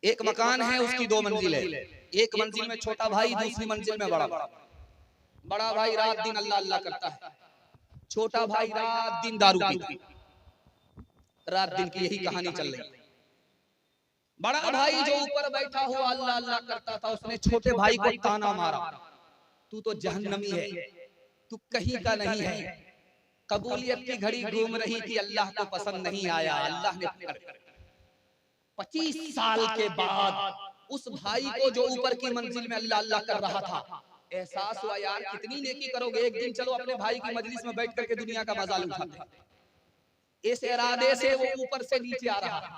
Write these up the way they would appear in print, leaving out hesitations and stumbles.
एक मकान है, उसकी 2 मंजिल है। एक मंजिल में छोटा भाई, दूसरी मंजिल में बड़ा भाई। बड़ा भाई रात दिन अल्लाह अल्लाह करता है, छोटा भाई रात दिन दारू पीता है। रात दिन की यही कहानी चल रही। बड़ा भाई जो ऊपर बैठा हुआ अल्लाह अल्लाह करता था, उसने छोटे भाई को ताना मारा, तू तो जहन्नमी है, तू कहीं का नहीं है। कबूलियत की घड़ी घूम रही थी, अल्लाह को पसंद नहीं आया। अल्लाह ने 25 साल के बाद उस भाई को जो ऊपर की मंजिल में अल्लाह अल्लाह कर रहा था, एहसास हुआ यार कितनी नेकी करोगे, एक दिन चलो अपने भाई की मजलिस में बैठ करके दुनिया का मजा उठाते। इस इरादे से वो ऊपर से नीचे आ रहा है।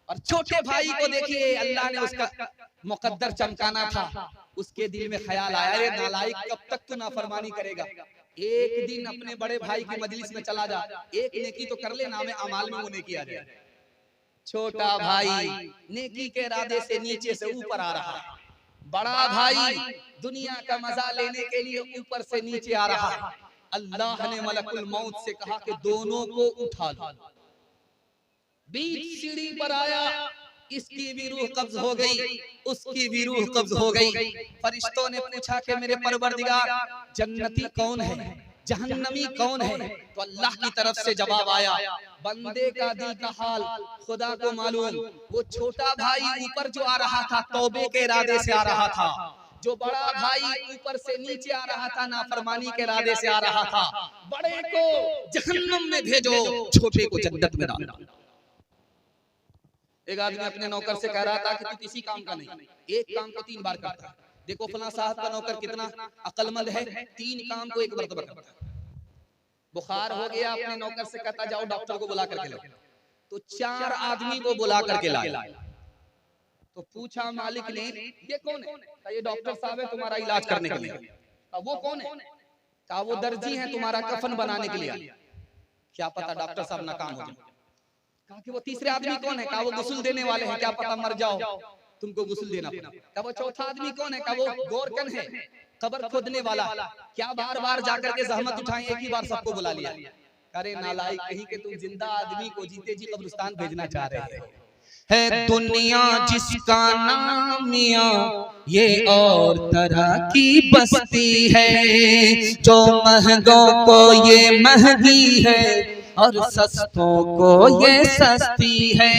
और छोटे भाई को देखिए, अल्लाह ने उसका मुकद्दर चमकाना था। उसके दिल में ख्याल आया, अरे नालायक, कब तक तू नाफरमानी करेगा, एक दिन अपने बड़े भाई की मजलिस में चला जा, एक नेकी तो कर ले, नामे अमाल में वो नेकी आ जाए। छोटा भाई नेकी के इरादे से नीचे से ऊपर आ रहा है, बड़ा भाई दुनिया का मजा लेने के लिए ऊपर से नीचे आ रहा है। अल्लाह ने मलकुल मौत से कहा कि दोनों को उठा लो। बीच सीढ़ी पर आया, इसकी भी रूह कब्ज हो गई, उसकी भी रूह कब्ज हो गई। फरिश्तों ने पूछा कि मेरे परवरदिगार, जन्नती कौन है, जहन्नमी कौन है? तो अल्लाह की तरफ से जवाब आया, बंदे का दिल का हाल खुदा को मालूम। वो छोटा भाई ऊपर जो आ रहा था, तौबे के इरादे से आ रहा था। जो बड़ा भाई ऊपर से नीचे आ रहा था, नाफरमानी के इरादे से आ रहा था। बड़े को जहन्नम में भेजो, छोटे को जन्नत में डालो। एक आदमी अपने नौकर से कह रहा था कि तू किसी काम का नहीं, एक काम को 3 बार करता है। देखो फला साहब का नौकर कितना अक्लमंद है, 3 काम को एक मरतबा करता है। बुखार हो गया, अपने नौकर से कहता जाओ डॉक्टर को बुला करके लाओ। तो 4 आदमी को बुला करके लाया। तो पूछा मालिक ने, ये कौन है? कहा ये डॉक्टर साहब है तुम्हारा इलाज करने के लिए। कहा वो कौन है? कहा वो दर्जी है तुम्हारा कफन बनाने के लिए। क्या पता डॉक्टर साहब नाकाम हो जाए। कहा कि वो तीसरे आदमी कौन है? कहा वो गुस्ल देने वाले हैं, क्या पता मर जाओ, तुमको गुस्ल देना पड़ा। कहा वो चौथा आदमी कौन है? कहा वो गोरकन है, कब्र खोदने वाला, क्या बार बार जाकर के जहमत उठाएं, एक ही बार सबको बुला लिया। अरे नालायक, कहीं के तुम जिंदा आदमी को जीते जी कब्रिस्तान भेजना चाह रहे हैं। है दुनिया जिसका नाम मियां, ये और तरह की बस्ती है, जो महंगों को ये महंगी है और सस्तों को ये सस्ती है।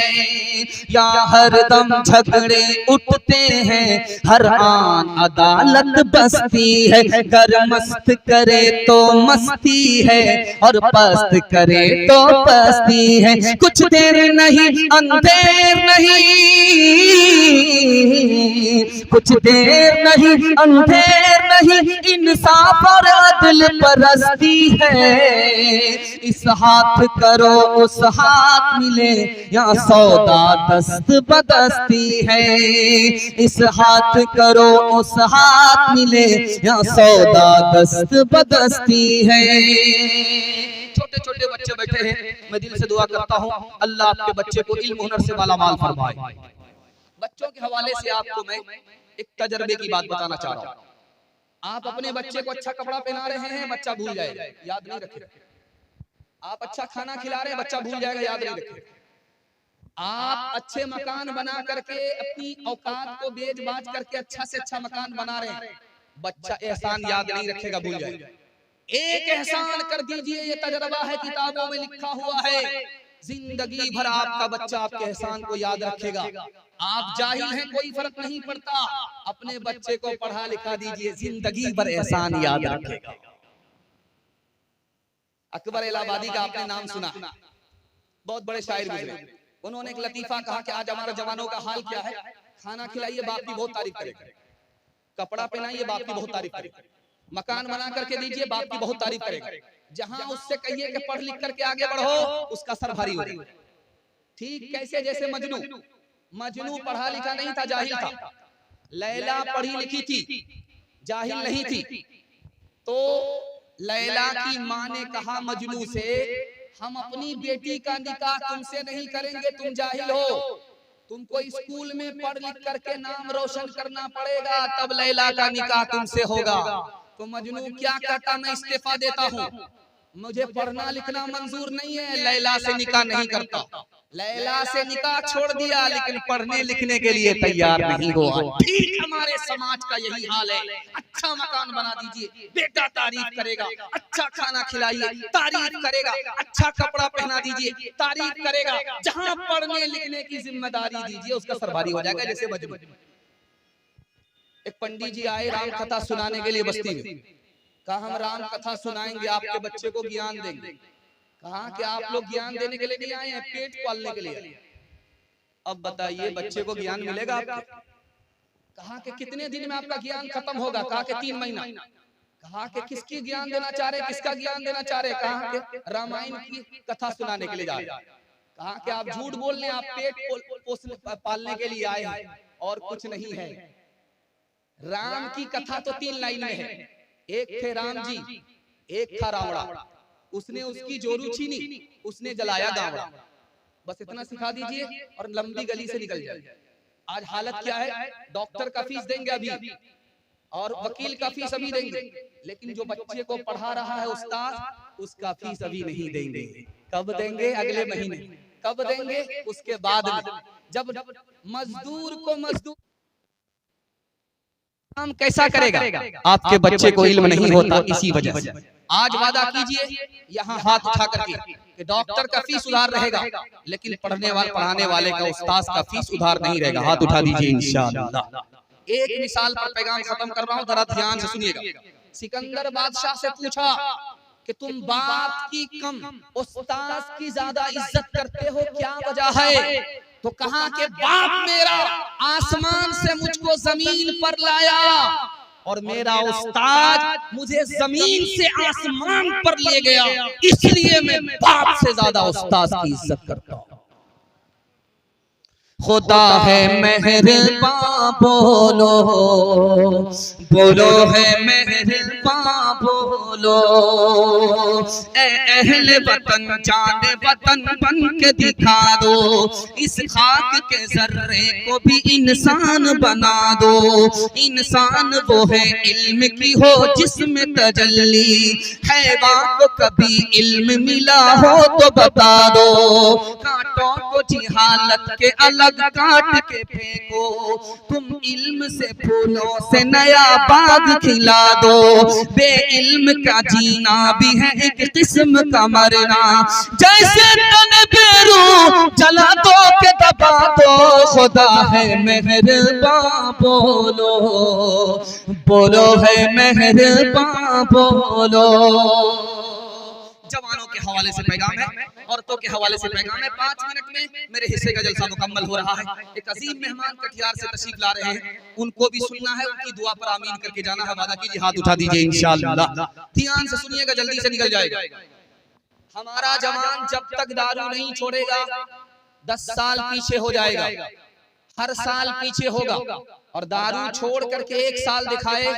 यहाँ हरदम झगड़े उठते हैं, हर आन अदालत बसती है। गर मस्त करे तो मस्ती है और पस्त करे तो पस्ती है। कुछ देर नहीं अंधेर नहीं, कुछ देर नहीं अंधेर नहीं, इंसाफ और अदल परस्ती है। इस हाथ करो उस हाथ मिले, यहाँ सौदा दस्त बदस्ती है। इस हाथ करो उस हाथ मिले, यहाँ सौदा दस्त बदस्ती है। छोटे छोटे बच्चे बैठे हैं, मैं दिल से दुआ करता हूँ अल्लाह आपके बच्चे को इल्म हुनर से मालामाल फरमाए। बच्चों के हवाले से आपको मैं एक तजर्बे की बात बताना चाह रहा हूँ। आप अपने बच्चे को अच्छा कपड़ा पहना रहे हैं, बच्चा भूल जाएगा, याद नहीं रखेगा। आप अच्छा खाना खिला रहे हैं, बच्चा भूल जाएगा, याद नहीं रखेगा। आप अच्छे मकान बना करके अपनी औकात को बेच बाज करके अच्छा से अच्छा मकान बना रहे हैं, बच्चा एहसान याद नहीं रखेगा, भूल जाएगा। एक एहसान कर दीजिए, ये तजर्बा है, किताबों में लिखा हुआ है, जिंदगी भर आपका बच्चा आपके एहसान को याद रखेगा। आप जाहिल हैं, कोई फर्क नहीं पड़ता, अपने बच्चे को पढ़ा लिखा दीजिए, जिंदगी भर एहसान याद रखेगा। अकबर इलाहाबादी का आपने नाम सुना, बहुत बड़े शायर गुजरे। उन्होंने एक लतीफा कहा कि आज हमारे जवानों का हाल क्या है, खाना खिलाइए बाप की बहुत तारीफ करेगा, कपड़ा पहनाइए बाप की बहुत तारीफ करेगा, मकान बना करके दीजिए बाप की बहुत तारीफ करेगा। जहां उससे कहिए कि पढ़ लिख करके आगे बढ़ो, उसका सर भारी हो जाएगा। ठीक कैसे जैसे मजनू पढ़ा लिखा नहीं था, जाहिल था। लैला पढ़ी लिखी थी, जाहिल नहीं थी। तो लैला की माँ ने कहा मजनू से, हम अपनी बेटी का निकाह तुमसे नहीं करेंगे, तुम जाहिल हो, तुमको स्कूल में पढ़ लिख करके नाम रोशन करना पड़ेगा, तब लैला का निकाह तुमसे होगा। तो मजनू क्या कहता, मैं इस्तीफा देता हूँ, मुझे पढ़ना लिखना मंजूर नहीं है, लैला से निकाह नहीं करता। लैला से निकाह छोड़ दिया लेकिन पढ़ने लिखने के लिए तैयार नहीं हुआ। ठीक हमारे समाज का यही हाल है। अच्छा मकान बना दीजिए, बेटा तारीफ करेगा, अच्छा खाना खिलाइए, तारीफ करेगा, अच्छा कपड़ा पहना दीजिए, तारीफ करेगा। जहाँ पढ़ने लिखने की जिम्मेदारी दीजिए उसका सरबारी हो जाएगा। जैसे मजनू, एक पंडित जी आए राम कथा सुनाने के लिए बस्ती में। कहा हम राम कथा सुनाएंगे, आपके बच्चे को ज्ञान देंगे। कहा कि आप लोग ज्ञान देने के लिए नहीं आए हैं, पेट पालने के लिए। अब बताइए बच्चे को ज्ञान मिलेगा आपके? कहा कि कितने दिन में आपका ज्ञान खत्म होगा? कहा कि 3 महीना। कहा कि किसकी ज्ञान देना चाह रहे, किसका ज्ञान देना चाह रहे? कहा कि रामायण की कथा सुनाने के लिए जा रहे। कहा कि आप झूठ बोल रहे हैं, आप पेट पालने के लिए आए हैं और कुछ नहीं है। राम की कथा तो 3 लाइन में है। एक थे राम जी, एक था रावणा। उसने उसकी जोरू छीनी, उसने जलाया दावड़ा। बस इतना सिखा दीजिए और लंबी गली से निकल जाए। आज हालत क्या है? डॉक्टर का फीस देंगे अभी और वकील का फीस अभी देंगे, लेकिन जो बच्चे को पढ़ा रहा है उस्ताद, उसका फीस अभी नहीं देंगे। कब देंगे? अगले महीने। कब देंगे? उसके बाद में। जब मजदूर को मजदूर काम कैसा करेगा? आपके बच्चे को इल्म नहीं होता इसी वजह से। आज वादा कीजिए यहाँ हाथ उठा करके कि डॉक्टर का फीस उधार रहेगा, लेकिन पढ़ाने वाले का उस्ताद का फीस उधार नहीं रहेगा। हाथ उठा दीजिए इंशाअल्लाह। एक मिसाल पर पैगाम खत्म कर रहा हूँ, जरा ध्यान से सुनिएगा। सिकंदर बादशाह से पूछा कि तुम बाप की कम उस्ताद की ज्यादा इज्जत करते हो, क्या वजह है? तो कहा कि बाप मेरा आसमान से मुझको जमीन पर लाया और मेरा उस्ताद मुझे जमीन से आसमान पर ले गया, इसलिए मैं बाप से ज्यादा उस्ताद की इज्जत करता हूँ। खुदा है मेहरबान, बोलो बोलो है मेहरबान, बोलो ए अहले वतन, जाने वतन बन के दिखा दो। इस खाक के जर्रे को भी इंसान बना दो। इंसान वो है इल्म की हो जिसमें तजल्ली, हैवान को कभी इल्म मिला हो तो बता दो। कांटों को जिहालत के अलग काट के फेंको, तुम इल्म से फूलों से नया बाग खिला दो। बे इल्म का जीना भी है एक किस्म का मरना, जैसे तन बेरू जला दो के दबा दो। खुदा है मेहरबान, बोलो बोलो है मेहरबान, बोलो। जवानों के हवाले से पैगाम है, औरतों के हवाले से पैगाम है। 5 मिनट में मेरे हिस्से का जलसा मुकम्मल हो रहा है। एक अजीम मेहमान कटिहार से तशरीफ ला रहे हैं, उनको भी सुनना है, उनकी दुआ पर आमीन करके जाना है। वादा कीजिए, हाथ उठा दीजिए इंशाअल्लाह। ध्यान से सुनिएगा, जल्दी से निकल जाएगा। हमारा जवान जब तक दारू नहीं छोड़ेगा 10 साल पीछे हो जाएगा, हर साल पीछे होगा। और दारू छोड़ करके 1 साल दिखाए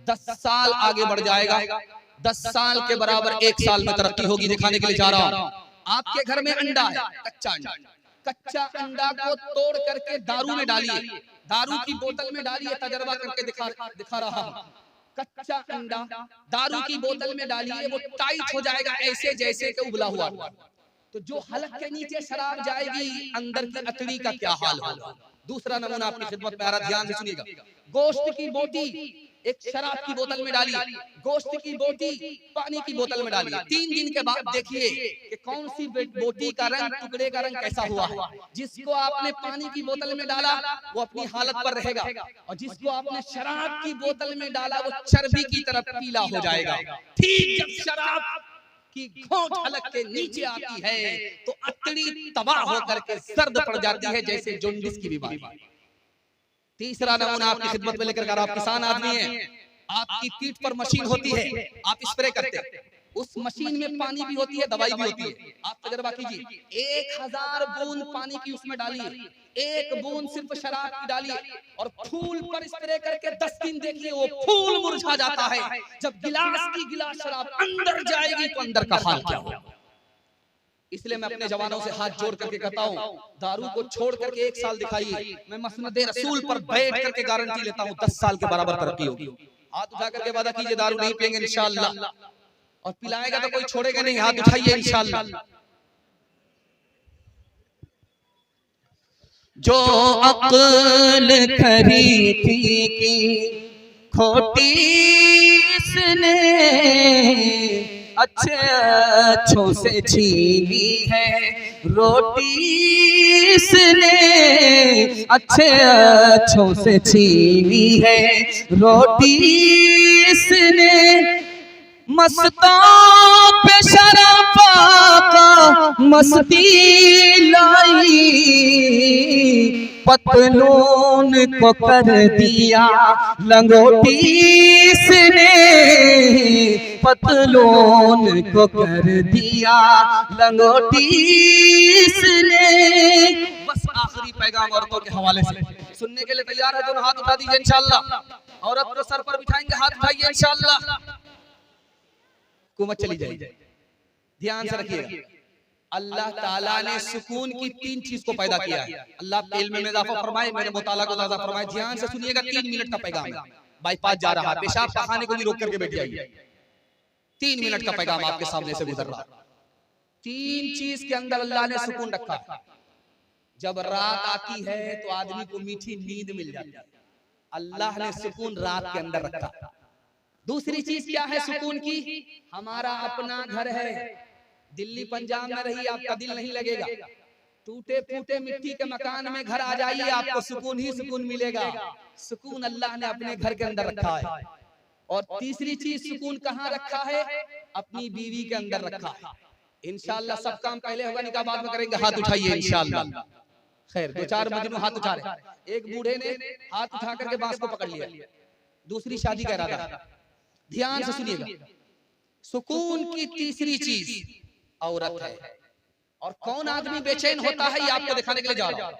10 साल आगे बढ़ जाएगा। 10 साल के बराबर 1 साल में तरक्की होगी, दिखाने के लिए जा रहा हूं। आपके घर में अंडा है, कच्चा अंडा, कच्चा अंडा को तोड़ करके दारू में डालिए, दारू की बोतल में डालिए, तजर्बा करके दिखा रहा हूं। कच्चा अंडा दारू की बोतल में डालिए, वो टाइट हो जाएगा ऐसे जैसे कि उबला हुआ। तो जो हलक के नीचे शराब जाएगी, अंदर की अतड़ी का क्या हाल होगा? दूसरा नमूना आपकी खिदमत में आ रहा, ध्यान से सुनिएगा। गोश्त की बोटी एक शराब की बोतल में डालिए, गोश्त की बोटी पानी की बोतल में डालिए। 3 दिन के बाद देखिए कि कौन सी बोटी का रंग, टुकड़े का रंग कैसा हुआ है। जिसको आपने पानी की बोतल में डाला वो अपनी हालत पर रहेगा, और जिसको आपने शराब की बोतल में डाला वो चर्बी की तरफ पीला हो जाएगा। ठीक जब शराब की घोंट हलक के नीचे आती है तो अतड़ी तबाह होकर के सर्द पड़ जाती है, जैसे जोंडिस की बीमारी। तीसरा नमूना आपकी खिदमत में लेकर, आप किसान आदमी हैं, आपकी पीठ पर मशीन होती है, आप स्प्रे करते हैं, उस मशीन में पानी भी होती है, दवाई भी होती है। आप तजर्बा कीजिए, 1000 बूंद पानी की उसमें डालिए, 1 बूंद सिर्फ शराब की डालिए, और फूल पर स्प्रे करके 10 दिन देखिए, वो फूल मुरझा जाता है। जब गिलास की गिलास शराब अंदर जाएगी तो अंदर का हाल क्या होगा? इसलिए मैं अपने जवानों से हाथ जोड़ करके कहता हूँ, दारू को छोड़ करके 1 साल दिखाइए। मैं मसनदे रसूल पर बैठ करके गारंटी लेता हूँ 10 साल के बराबर तरक्की होगी। हाथ उठा करके वादा कीजिए, दारू नहीं पिएंगे इंशाअल्लाह। और पिलाएगा तो कोई छोड़ेगा नहीं, हाथ उठाइए इंशाल्लाह। जो अक्ल खरी थी की खोटी इसने अच्छे अच्छों से छीनी है रोटी इसने, अच्छे अच्छों से छीनी है रोटी इसने। मस्तां पे शराबा का मस्ती लाई, पतलून को कर दिया लंगोटी इसने, पतलून को कर दिया लंगोटी इसने। बस आखिरी पैगाम औरतों के हवाले से सुनने के लिए तैयार है? दोनों हाथ उठा दीजिए इंशाल्लाह। औरत को सर पर बिठाएंगे, हाथ उठाइए इंशाल्लाह। हुकूमत चली जाएगी। ध्यान से रखिएगा, अल्लाह ताला ने सुकून की 3 चीज को पैदा किया है। अल्लाह इल्म में इजाफा फरमाए, मेरे मुताला को ज़्यादा फरमाए। ध्यान से सुनिएगा, 3 मिनट का पैगाम है। बाईपास जा रहा है, पेशाब पखाने को भी रोक करके बैठ जाइए। 3 मिनट का पैगाम आपके सामने से गुजर रहा। 3 चीज के अंदर अल्लाह ने सुकून रखा है। जब रात आती है तो आदमी को मीठी नींद मिल जाती है, अल्लाह ने सुकून रात के अंदर रखा। दूसरी चीज क्या है सुकून की? हमारा अपना घर है। दिल्ली पंजाब में रही आपका दिल नहीं लगेगा, टूटे फूटे मिट्टी के मकान में घर आ जाइए, आपको सुकून ही सुकून मिलेगा। सुकून अल्लाह ने अपने घर के अंदर रखा है। और तीसरी चीज सुकून कहाँ रखा है? अपनी बीवी के अंदर रखा है। इंशाअल्लाह सब काम पहले होगा, निकाह बाद में करेंगे। हाथ उठाइए इंशाअल्लाह। खैर 2-4 मजनू हाथ उठा रहे। एक बूढ़े ने हाथ उठा करके बांस को पकड़ लिया, दूसरी शादी का इरादा। ध्यान से सुनिएगा, सुकून की तीसरी चीज औरत है। और कौन आदमी बेचैन होता है ये आपको दिखाने के लिए जा रहा हूं।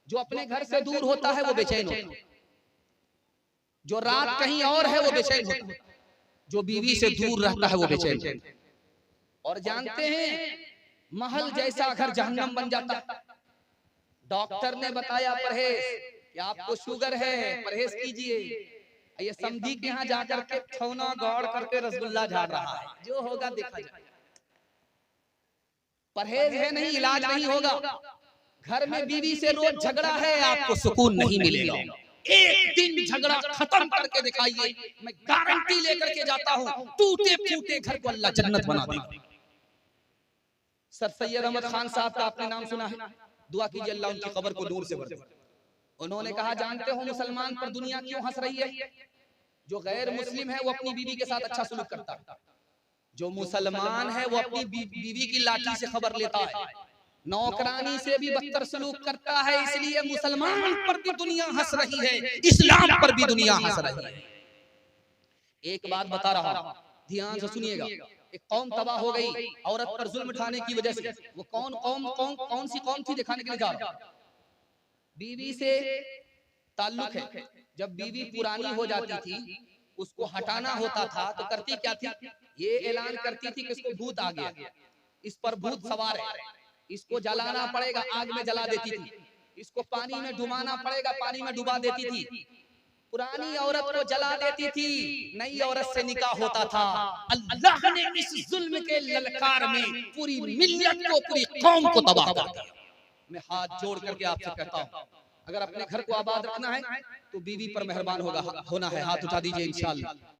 जो अपने घर से दूर होता है वो बेचैन होता है, जो रात कहीं और है वो बेचैन होता है, जो बीवी से दूर रहता है वो बेचैन होता है। और जानते हैं, महल जैसा घर जहन्नम बन जाता है। डॉक्टर ने बताया परहेज कि आपको शुगर है, परहेज कीजिए। ये समधी के यहाँ जाकर के छौना गौड़ करके रसगुल्ला झाड़ रहा है, जो होगा देखा जाए। परहेज है नहीं, इलाज नहीं होगा। घर में बीवी से रोज झगड़ा है, आपको सुकून नहीं मिलेगा। एक दिन झगड़ा खत्म करके दिखाइए, मैं गारंटी लेकर के जाता हूँ, टूटे फूटे घर को अल्लाह जन्नत बना देगा। सर सैयद अहमद खान साहब का आपने नाम सुना है, दुआ कीजिए अल्लाह उनकी कब्र को दूर से भर दे। उन्होंने कहा, जानते हो मुसलमान पर दुनिया क्यों हंस रही है? जो गैर मुस्लिम है वो अपनी बीवी के साथ अच्छा सलूक करता है, जो मुसलमान है वो अपनी बीवी की लाठी से खबर लेता है, नौकरानी से भी बदतर सलूक करता है। इसलिए मुसलमान पर भी दुनिया हंस रही है, इस्लाम पर भी दुनिया हंस रही है। एक बात बता रहा हूं, ध्यान से सुनिएगा। एक कौम तबाह हो गई औरत पर जुल्म उठाने की वजह से। वो कौन सी कौम थी दिखाने के लिए जा रहा हूं। बीवी से ताल्लुक है, जब बीवी पुरानी हो जाती थी, उसको हटाना होता था तो करती क्या थी? ये ऐलान करती थी कि इसको भूत आ गया, इस पर भूत सवार है, इसको जलाना पड़ेगा, आग में जला देती थी। इसको पानी में डुबाना पड़ेगा, पानी में डुबा देती थी। पुरानी औरत को जला देती थी, नई औरत से निकाह होता था। अल्लाह ने इस जुल्म के ललकार में पूरी मिल्लत को, पूरी कौम को तबाह कर दिया। मैं हाथ जोड़ करके आपसे कहता हूँ, अगर अपने घर को आबाद रखना है तो बीवी पर मेहरबान होना है। हाथ उठा दीजिए इंशाअल्लाह।